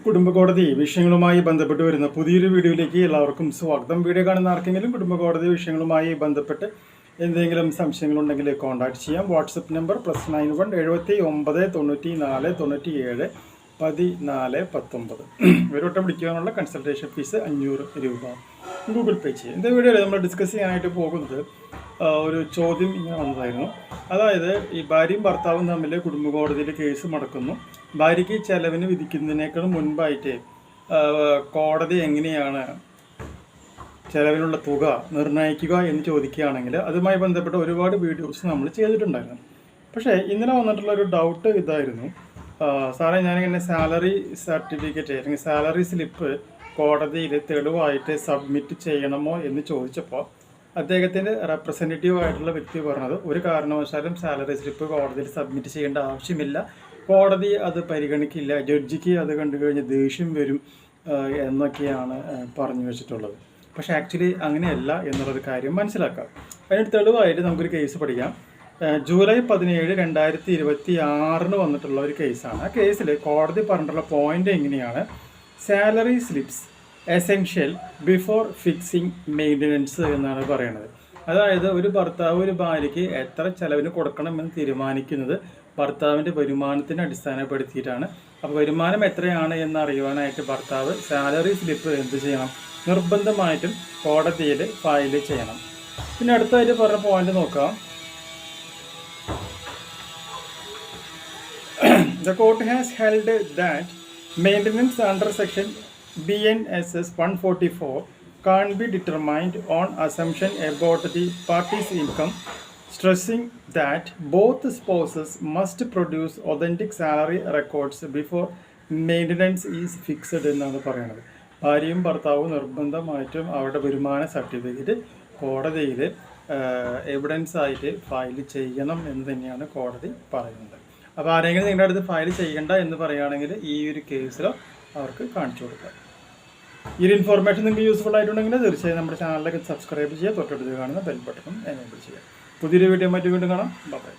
കുടുംബ കോടതി വിഷയങ്ങളുമായി ബന്ധപ്പെട്ട് വരുന്ന പുതിയൊരു വീഡിയോയിലേക്ക് എല്ലാവർക്കും സ്വാഗതം. വീഡിയോ കാണുന്ന ആർക്കെങ്കിലും കുടുംബ കോടതി വിഷയങ്ങളുമായി ബന്ധപ്പെട്ട് എന്തെങ്കിലും സംശയങ്ങളുണ്ടെങ്കിൽ കോൺടാക്ട് ചെയ്യാം. WhatsApp number +91 79 94 97 14 19. ഒരു വട്ടം വിളിക്കാനുള്ള കൺസൾട്ടേഷൻ ഫീസ് 500 രൂപ ഗൂഗിൾ പേ ചെയ്യും. இந்த വീഡിയോയിൽ നമ്മൾ ഡിസ്കസ് ചെയ്യാനായിട്ട് പോകുന്നത് ഒരു ചോദ്യം ഇങ്ങനെ വന്നതായിരുന്നു. അതായത് ഈ ഭാര്യയും ഭർത്താവും തമ്മിൽ കുടുംബ കോടതിയിൽ കേസ് നടക്കുന്നു. ഭാര്യയ്ക്ക് ചെലവിന് വിധിക്കുന്നതിനേക്കാളും മുൻപായിട്ട് കോടതി എങ്ങനെയാണ് ചെലവിനുള്ള തുക നിർണ്ണയിക്കുക എന്ന് ചോദിക്കുകയാണെങ്കിൽ അതുമായി ബന്ധപ്പെട്ട ഒരുപാട് വീഡിയോസ് നമ്മൾ ചെയ്തിട്ടുണ്ടായിരുന്നു. പക്ഷേ ഇന്നലെ വന്നിട്ടുള്ള ഒരു ഡൗട്ട് ഇതായിരുന്നു, സാറേ ഞാനിങ്ങനെ സാലറി സർട്ടിഫിക്കറ്റ് അല്ലെങ്കിൽ സാലറി സ്ലിപ്പ് കോടതിയിൽ തെളിവായിട്ട് സബ്മിറ്റ് ചെയ്യണമോ എന്ന് ചോദിച്ചപ്പോൾ അദ്ദേഹത്തിൻ്റെ റെപ്രസെൻറ്റേറ്റീവ് ആയിട്ടുള്ള വ്യക്തി പറഞ്ഞത് ഒരു കാരണവശാലും സാലറി സ്ലിപ്പ് കോടതിയിൽ സബ്മിറ്റ് ചെയ്യേണ്ട ആവശ്യമില്ല, കോടതി അത് പരിഗണിക്കില്ല, ജഡ്ജിക്ക് അത് കണ്ടു കഴിഞ്ഞ് ദേഷ്യം വരും എന്നൊക്കെയാണ് പറഞ്ഞു വെച്ചിട്ടുള്ളത്. പക്ഷേ ആക്ച്വലി അങ്ങനെയല്ല എന്നുള്ളൊരു കാര്യം മനസ്സിലാക്കാം. അതിന് തെളിവായിട്ട് നമുക്കൊരു കേസ് പഠിക്കാം. ജൂലൈ 17, 2026 വന്നിട്ടുള്ള ഒരു കേസാണ്. ആ കേസിൽ കോടതി പറഞ്ഞിട്ടുള്ള പോയിന്റ് എങ്ങനെയാണ്, salary slips essential before fixing maintenance എന്നാണ് പറയുന്നത്. അതായത് ഒരു ഭർത്താവ് ഒരു ഭാര്യയ്ക്ക് എത്ര ചെലവിന് കൊടുക്കണമെന്ന് തീരുമാനിക്കുന്നത് ഭർത്താവിൻ്റെ വരുമാനത്തിനെ അടിസ്ഥാനപ്പെടുത്തിയിട്ടാണ്. അപ്പോൾ വരുമാനം എത്രയാണ് എന്നറിയുവാനായിട്ട് ഭർത്താവ് സാലറി സ്ലിപ്പ് എന്ത് ചെയ്യണം, നിർബന്ധമായിട്ടും കോടതിയിൽ ഫയൽ ചെയ്യണം. പിന്നെ അടുത്തായിട്ട് പറഞ്ഞ പോയിന്റ് നോക്കാം. The court has held that maintenance under section BNSS 144 can't be determined on assumption about the party's income, stressing that both spouses must produce authentic salary records before maintenance is fixed എന്നാണ് പറയുന്നത്. ഭാര്യയും ഭർത്താവും നിർബന്ധമായിട്ടും അവരുടെ വരുമാന certificate കോടതിയിൽ evidence ആയിട്ട് file ചെയ്യണം എന്ന് തന്നെയാണ് കോടതി പറയുന്നത്. അപ്പോൾ ആരെങ്കിലും നിങ്ങളുടെ അടുത്ത് ഫയൽ ചെയ്യണ്ട എന്ന് പറയുകയാണെങ്കിൽ ഈ ഒരു കേസിലോ അവർക്ക് കാണിച്ചു കൊടുക്കുക. ഈ ഒരു ഇൻഫോർമേഷൻ നിങ്ങൾക്ക് യൂസ്ഫുൾ ആയിട്ടുണ്ടെങ്കിൽ തീർച്ചയായും നമ്മുടെ ചാനലിലേക്ക് സബ്സ്ക്രൈബ് ചെയ്യുക, തൊട്ടടുത്ത് കാണുന്ന ബെൽ ബട്ടണും എനേബിൾ ചെയ്യുക. പുതിയൊരു വീഡിയോ മറ്റു വീണ്ടും കാണാം. ബൈ.